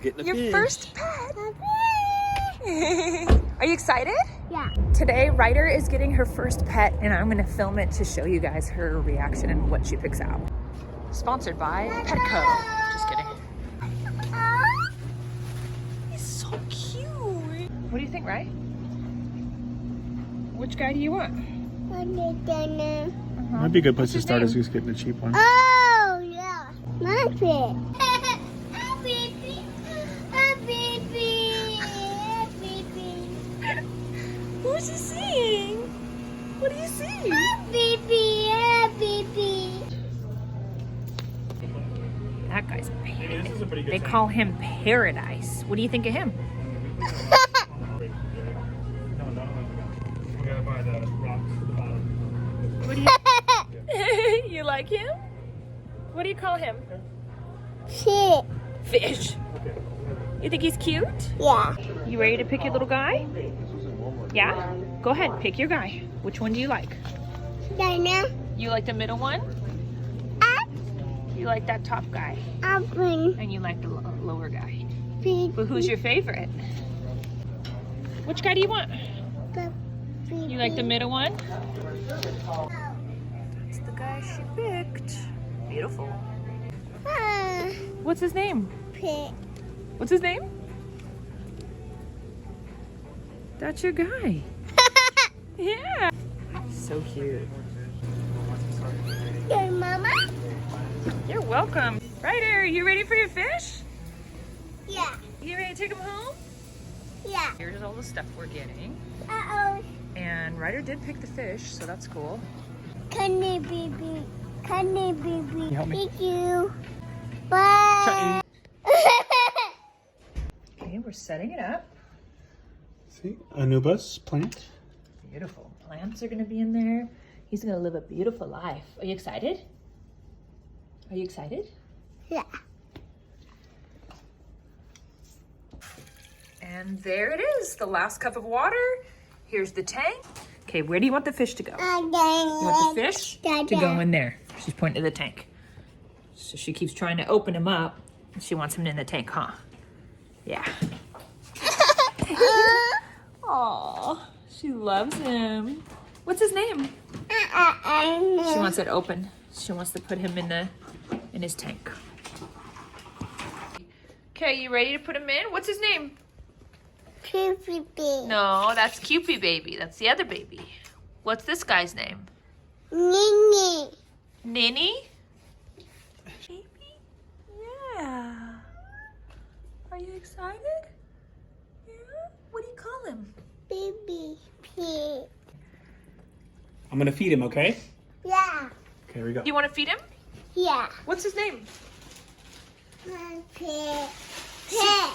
Your first pet. Are you excited? Yeah. Today, Ryder is getting her first pet, and I'm gonna film it to show you guys her reaction and what she picks out. Sponsored by Petco. Just kidding. He's so cute. What do you think, Ry? Which guy do you want? Might be a good place to start is just getting a cheap one. Oh, yeah. My pet. A baby. A baby. A baby. Who's he seeing? What do you see? A baby. A baby. That guy's they call him Paradise. What do you think of him? What do you you like him? What do you call him? Shit. Fish. You think he's cute? Yeah. You ready to pick your little guy? Yeah? Go ahead, pick your guy. Which one do you like? Dana. You like the middle one? You like that top guy? Open. And you like the lower guy. Baby. But who's your favorite? Which guy do you want? You like the middle one? That's the guy she picked. Beautiful. What's his name? Pet. What's his name? That's your guy. Yeah. So cute. Your mama? You're welcome. Ryder, you ready for your fish? Yeah. You ready to take him home? Yeah. Here's all the stuff we're getting. Uh-oh. And Ryder did pick the fish, so that's cool. Candy baby. Candy baby. Help me. Thank you. Bye. Okay, we're setting it up. See, Anubis plant. Beautiful. Plants are gonna be in there. He's gonna live a beautiful life. Are you excited? Are you excited? Yeah. And there it is, the last cup of water. Here's the tank. Okay, where do you want the fish to go? You want the fish to go in there. She's pointing to the tank. So she keeps trying to open him up. She wants him in the tank, huh? Yeah. Aw, she loves him. What's his name? She wants it open. She wants to put him in his tank. Okay, you ready to put him in? What's his name? Baby. No, that's Cupid baby. That's the other baby. What's this guy's name? Nini. Ninny? Baby? Yeah. Are you excited? Yeah? What do you call him? Baby pig. I'm gonna feed him, okay? Yeah. Okay, here we go. You want to feed him? Yeah. What's his name? My pet. Pet.